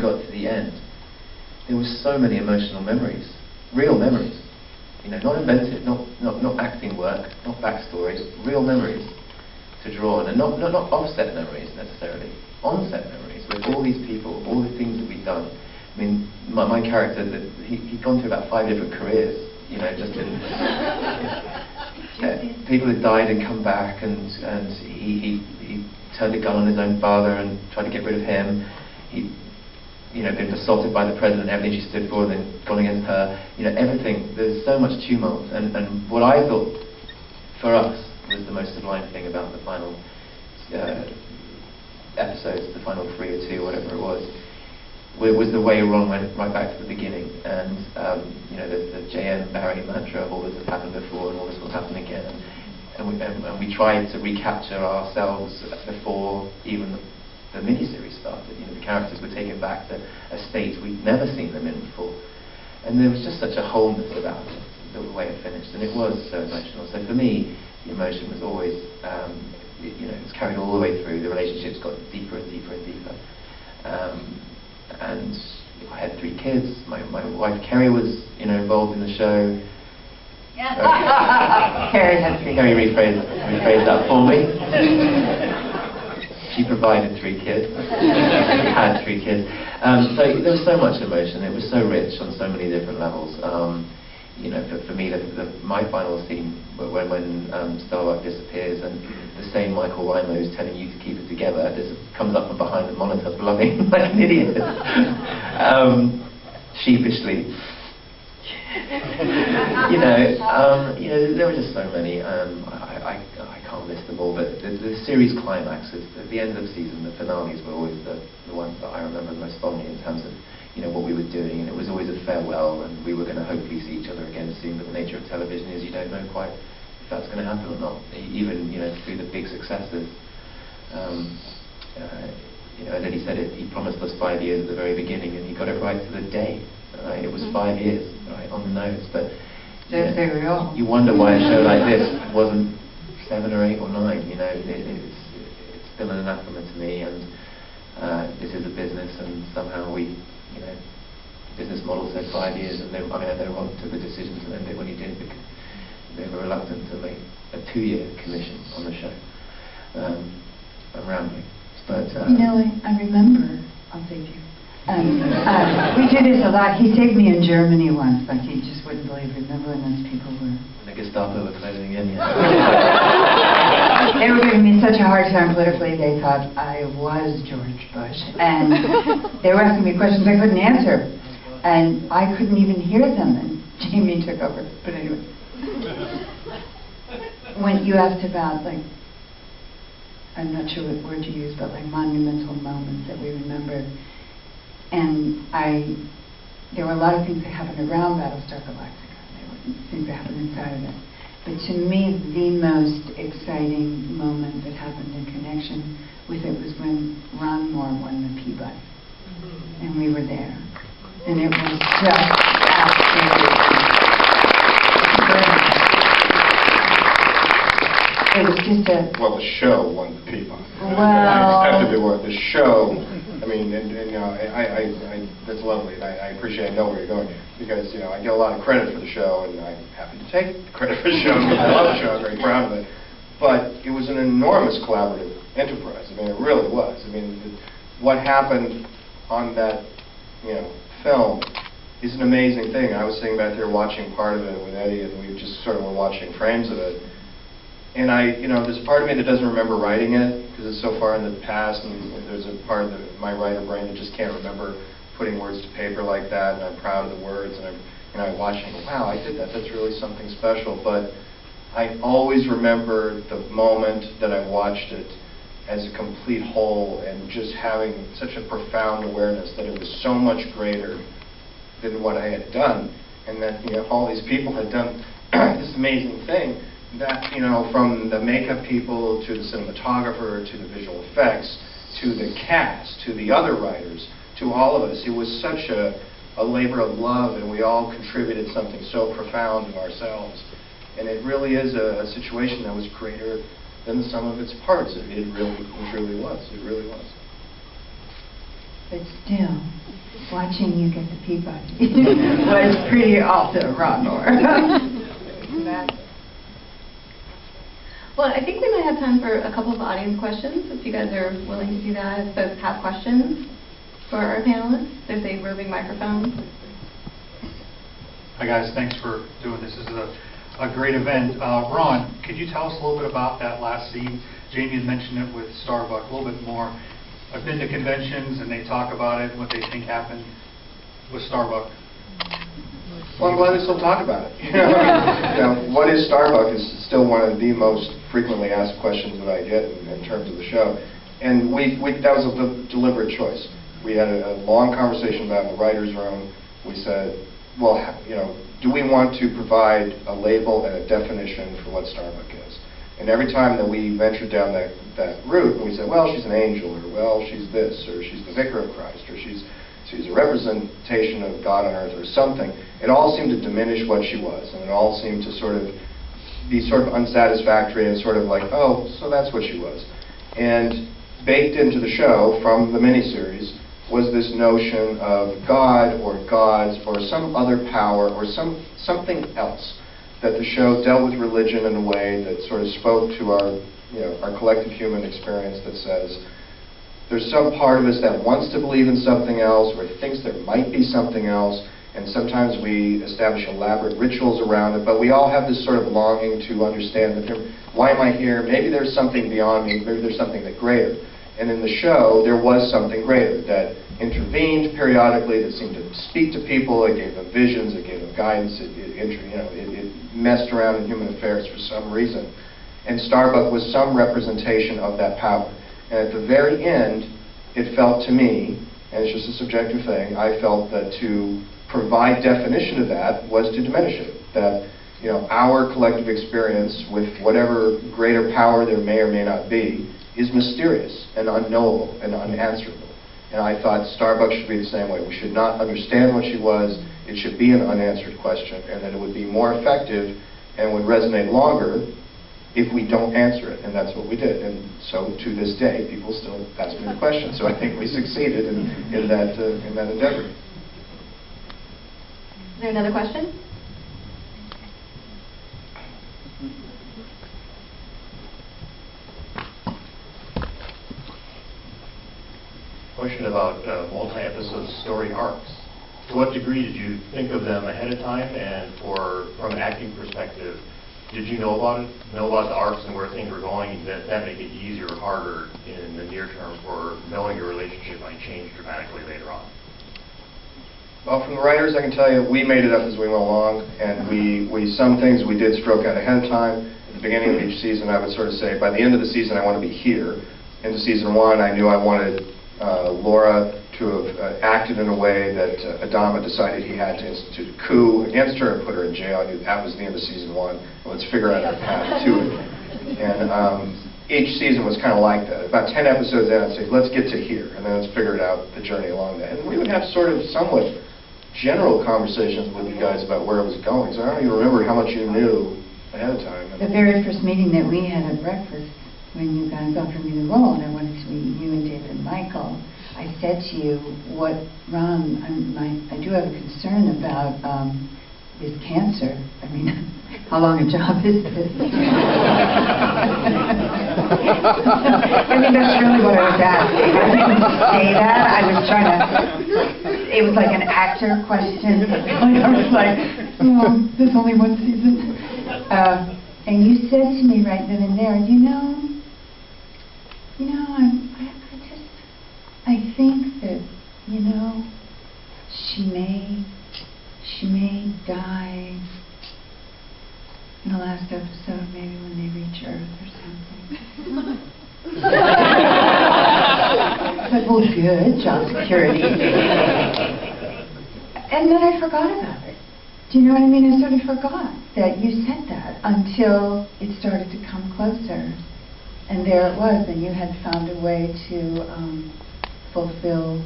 got to the end, there were so many emotional memories, real memories. You know, not invented, not acting work, not backstories, real memories to draw on, and not offset memories necessarily, onset memories with all these people, all the things that we've done. I mean, my character, he'd gone through about 5 different careers, you know, just in people had died and come back, and he turned a gun on his own father and tried to get rid of him. He, you know, been assaulted by the president, everything she stood for, and then gone against her. You know, everything. There's so much tumult, and what I thought for us was the most sublime thing about the final episodes, the final 3 or 2, whatever it was the way Ron went right back to the beginning, and you know, the JM Barry mantra of all this has happened before and all this will happen again, and we tried to recapture ourselves before even the miniseries started. You know, the characters were taken back to a state we'd never seen them in before, and there was just such a wholeness about it, the way it finished, and it was so emotional. So for me, the emotion was always, you know, it's carried all the way through. The relationships got deeper and deeper and deeper. And I had 3 kids. My wife Kerry was, you know, involved in the show. Kerry had 3 kids. Kerry rephrased that for me. She provided 3 kids. Had 3 kids. So there was so much emotion. It was so rich on so many different levels. You know, for me, my final scene when Starbuck disappears, and the same Michael Rimo who's telling you to keep it together just comes up from behind the monitor blubbing like an idiot, sheepishly. You know, there were just so many. I can't list them all, but the series climaxes, at the end of the season, the finales were always the ones that I remember most fondly in terms of, you know, what we were doing, and it was always a farewell, and we were going to hopefully see each other again soon. But the nature of television is you don't know quite if that's going to happen or not, even, you know, through the big successes. You know, and then he said he promised us 5 years at the very beginning, and he got it right to the day. Right? It was 5 years, right, on the nose. But there we are. You wonder why a show like this wasn't 7 or 8 or 9. You know, it's still an anathema to me, and this is a business, and somehow we, you know, business model said 5 years, and then, I mean, Ron took the decision to end it when he did because they were reluctant to make a 2-year commission on the show. I'm rambling, but you know, I remember. I'll save you. We did this a lot. He saved me in Germany once, like you just wouldn't believe. Remember when those people were? The Gestapo were closing in. Yeah. They were giving me such a hard time politically. They thought I was George Bush, and they were asking me questions I couldn't answer, and I couldn't even hear them. And Jamie took over. But anyway, when you asked about, like, I'm not sure what word you used, but like monumental moments that we remember. And there were a lot of things that happened around Battlestar Galactica. There were things that happened inside of it. But to me, the most exciting moment that happened in connection with it was when Ron Moore won the Peabody. And we were there. And it was just absolutely brilliant. It was just Well, the show won the Peabody. Well, I accepted the award. The show, I mean, and you know, that's lovely, and I appreciate, I know where you're going, because, you know, I get a lot of credit for the show, and I'm happy to take the credit for the show, because I love the show, I'm very proud of it. But it was an enormous collaborative enterprise. I mean, it really was. I mean, what happened on that, you know, film is an amazing thing. I was sitting back there watching part of it with Eddie, and we just sort of were watching frames of it. And you know, there's a part of me that doesn't remember writing it because it's so far in the past, and there's a part of my writer brain that just can't remember putting words to paper like that. And I'm proud of the words, and I watch and go, wow, I did that. That's really something special. But I always remember the moment that I watched it as a complete whole, and just having such a profound awareness that it was so much greater than what I had done, and that, you know, all these people had done this amazing thing. That, you know, from the makeup people to the cinematographer to the visual effects to the cast to the other writers to all of us, it was such a labor of love, and we all contributed something so profound in ourselves. And it really is a situation that was greater than the sum of its parts. It really, truly was. It really was. but still, watching you get the Peabody was pretty awesome, Ronald. Well, I think we might have time for a couple of audience questions, if you guys are willing to do that. If folks have questions for our panelists, there's a roving microphone. Hi guys, thanks for doing this. This is a great event. Ron, could you tell us a little bit about that last scene? Jamie had mentioned it with Starbuck a little bit more. I've been to conventions and they talk about it, what they think happened with Starbuck. Well, I'm glad we still talk about it. You know, what is Starbuck is still one of the most frequently asked questions that I get in terms of the show. And that was a deliberate choice. We had a long conversation about it in the writer's room. We said, well, you know, do we want to provide a label and a definition for what Starbuck is? And every time that we ventured down that route, and we said, well, she's an angel, or well, she's this, or she's the vicar of Christ, or she's a representation of God on earth, or something, it all seemed to diminish what she was, and it all seemed to sort of be sort of unsatisfactory and sort of like, oh, so that's what she was. And baked into the show from the miniseries was this notion of God or gods or some other power or something else, that the show dealt with religion in a way that sort of spoke to our, you know, our collective human experience, that says there's some part of us that wants to believe in something else or thinks there might be something else, and sometimes we establish elaborate rituals around it, but we all have this sort of longing to understand that why am I here? Maybe there's something beyond me, maybe there's something that greater. And in the show, there was something greater that intervened periodically, that seemed to speak to people. It gave them visions, it gave them guidance, it messed around in human affairs for some reason. And Starbuck was some representation of that power. And at the very end, it felt to me, and it's just a subjective thing, I felt that to provide definition of that was to diminish it. That, you know, our collective experience with whatever greater power there may or may not be is mysterious and unknowable and unanswerable. And I thought Starbuck should be the same way. We should not understand what she was. It should be an unanswered question, and that it would be more effective and would resonate longer if we don't answer it. And that's what we did. And so to this day, people still ask me the question. So I think we succeeded in that endeavor. Is there another question? Question about multi-episode story arcs. To what degree did you think of them ahead of time, and from an acting perspective, did you know about the arcs and where things were going? That make it easier or harder in the near term for knowing your relationship might change dramatically later on? Well, from the writers, I can tell you, we made it up as we went along, and some things we did stroke out ahead of time. At the beginning of each season, I would sort of say, by the end of the season, I want to be here. Into season 1, I knew I wanted Laura to have acted in a way that Adama decided he had to institute a coup against her and put her in jail. I knew that was the end of season 1. Let's figure out our path to it. And each season was kind of like that. About 10 episodes in, I'd say, let's get to here, and then let's figure it out, the journey along that. And we would have sort of somewhat general conversations with you guys about where it was going. So I don't even remember how much you knew ahead of time. The very first meeting that we had at breakfast, when you guys offered me the role, and I wanted to meet you and David and Michael, I said to you, Ron, I do have a concern about his cancer. I mean, how long a job is this? I mean, that's really what I was asking. I didn't say that. I was trying to, it was like an actor question. I was like, oh, there's only one season. And you said to me right then and there, I think that, she may die in the last episode, maybe when they reach Earth or something. But well, good, job security. And then I forgot about it. Do you know what I mean? I sort of forgot that you said that until it started to come closer. And there it was, and you had found a way to fulfill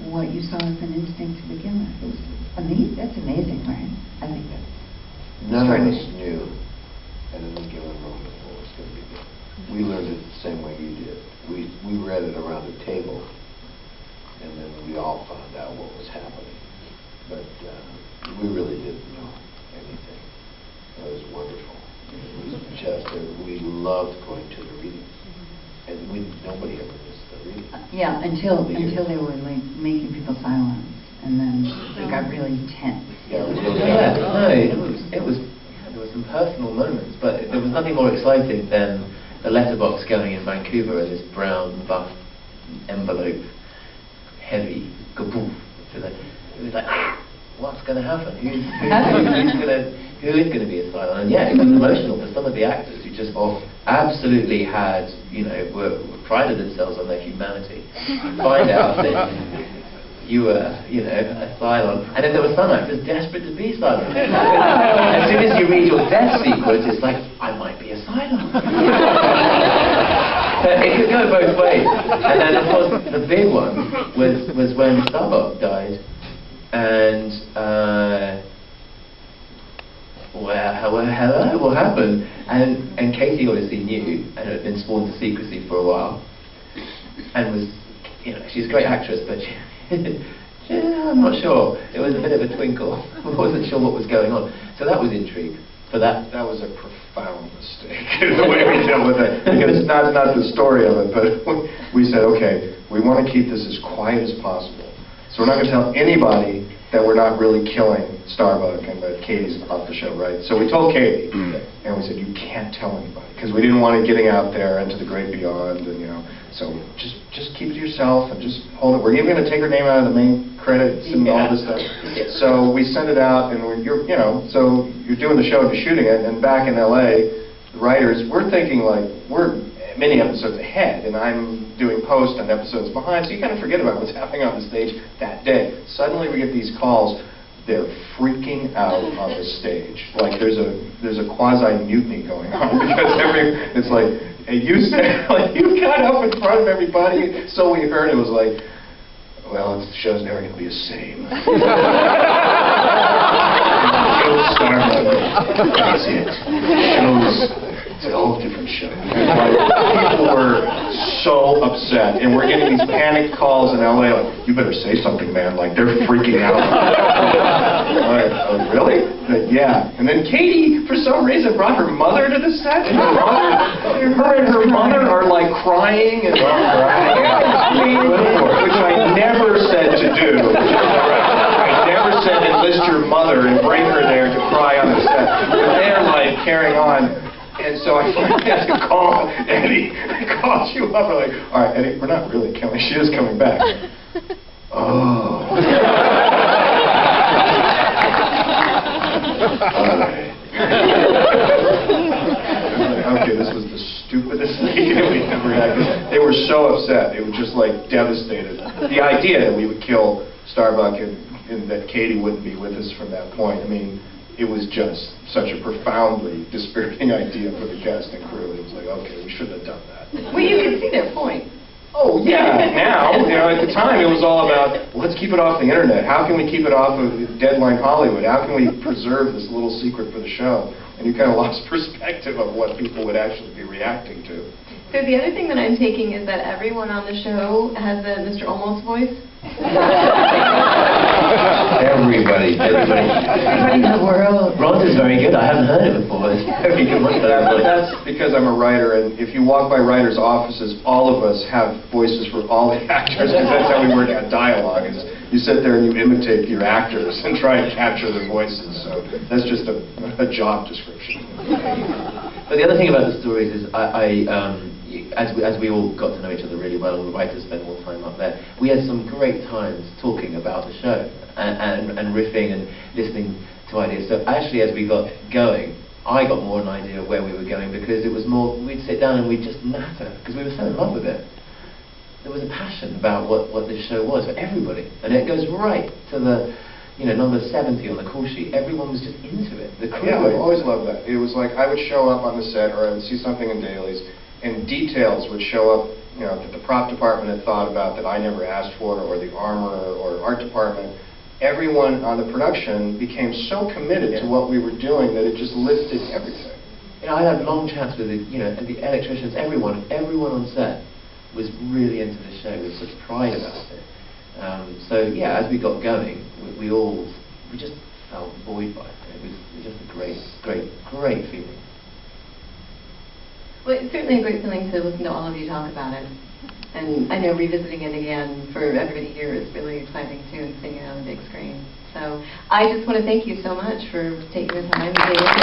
what you saw as an instinct to begin with. It was amazing. That's amazing, right? I think that's... None of us knew at any given moment what was going to be done. We learned it the same way you did. We read it around the table, and then we all found out what was happening. But we really didn't know anything. It was wonderful. It was just, we loved going to the readings. And nobody ever missed the reading. Yeah, until they were like making people silent, and then it got really tense. Yeah, really. It was there were some personal moments, but there was nothing more exciting than the letterbox going in Vancouver and this brown buff envelope, heavy, kaboof. It was like, what's going to happen? Who's going to be asylum? And yeah, it was emotional for some of the actors who just absolutely had, were prided themselves on their humanity. Find out that you were, asylum. And then there were some actors desperate to be asylum. As soon as you read your death sequence, it's like, I might be asylum. It could go both ways. And then, of course, the big one was when Starbuck died. And, hello, what happened? And Katie obviously knew and had been sworn to secrecy for a while. And was, she's a great actress, but I'm not sure. It was a bit of a twinkle. I wasn't sure what was going on. So that was intrigue. For that was a profound mistake, the way we dealt with it. Because it's not the story of it, but we said, okay, we want to keep this as quiet as possible. So we're not going to tell anybody that we're not really killing Starbuck and that Katie's off the show, right? So we told Katie, and we said, you can't tell anybody, because we didn't want it getting out there into the great beyond, and so just keep it to yourself and just hold it. We're even going to take her name out of the main credits and all this stuff. So we sent it out, and so you're doing the show and you're shooting it, and back in LA, the writers, we're thinking like, we're many episodes ahead, and I'm doing post and episodes behind, so you kind of forget about what's happening on the stage that day. Suddenly we get these calls, they're freaking out on the stage. Like there's a quasi-mutiny going on, because it's like, hey, you said, like, you got up in front of everybody, so we heard it was like, well, the show's never going to be the same. That's it. It's a whole different show. People were so upset, and we're getting these panicked calls in LA, like, you better say something, man, like, they're freaking out. Like, oh, really? Like, yeah. And then Katie, for some reason, brought her mother to the set, and her and her mother are, like, crying, and which I never said to do. I never said enlist your mother and bring her there to cry on the set. But they're, like, carrying on. And so I finally had to call Eddie. I called you up. I'm like, all right, Eddie, we're not really killing. She is coming back. Oh. All right. Okay, this was the stupidest thing that we ever had. They were so upset. They were just like devastated. The idea that we would kill Starbuck and that Katie wouldn't be with us from that point. I mean, it was just such a profoundly dispiriting idea for the cast and crew. It was like, okay, we shouldn't have done that. Well, you can see their point. Oh, yeah, now, at the time it was all about, well, let's keep it off the internet. How can we keep it off of Deadline Hollywood? How can we preserve this little secret for the show? And you kind of lost perspective of what people would actually be reacting to. So the other thing that I'm taking is that everyone on the show has a Mr. Olmos voice. Everybody in the world. Ronald is very good. I haven't heard it before. It's very good. That's because I'm a writer, and if you walk by writers' offices, all of us have voices for all the actors, because that's how we work at dialogue. Is you sit there and you imitate your actors and try and capture their voices. So that's just a job description. But the other thing about the stories is, as we all got to know each other really well, and the writers spent more time up there, we had some great times talking about the show and riffing and listening to ideas. So actually, as we got going, I got more an idea of where we were going, because it was more, we'd sit down and we'd just natter, because we were so in love with it. There was a passion about what this show was for everybody, and it goes right to the number 70 on the call sheet. Everyone was just into it. The crew. Yeah, I've always loved that. It was like I would show up on the set, or I would see something in dailies, and details would show up, that the prop department had thought about that I never asked for, or the armor or art department. Everyone on the production became so committed to what we were doing that it just lifted everything. I had long chats with the electricians, everyone on set was really into the show with such pride about it. So yeah, as we got going, we just felt buoyed by it. It was just a great feeling. Well, it's certainly a great feeling to listen to all of you talk about it. And I know revisiting it again for everybody here is really exciting too, and seeing it on the big screen. So I just want to thank you so much for taking the time to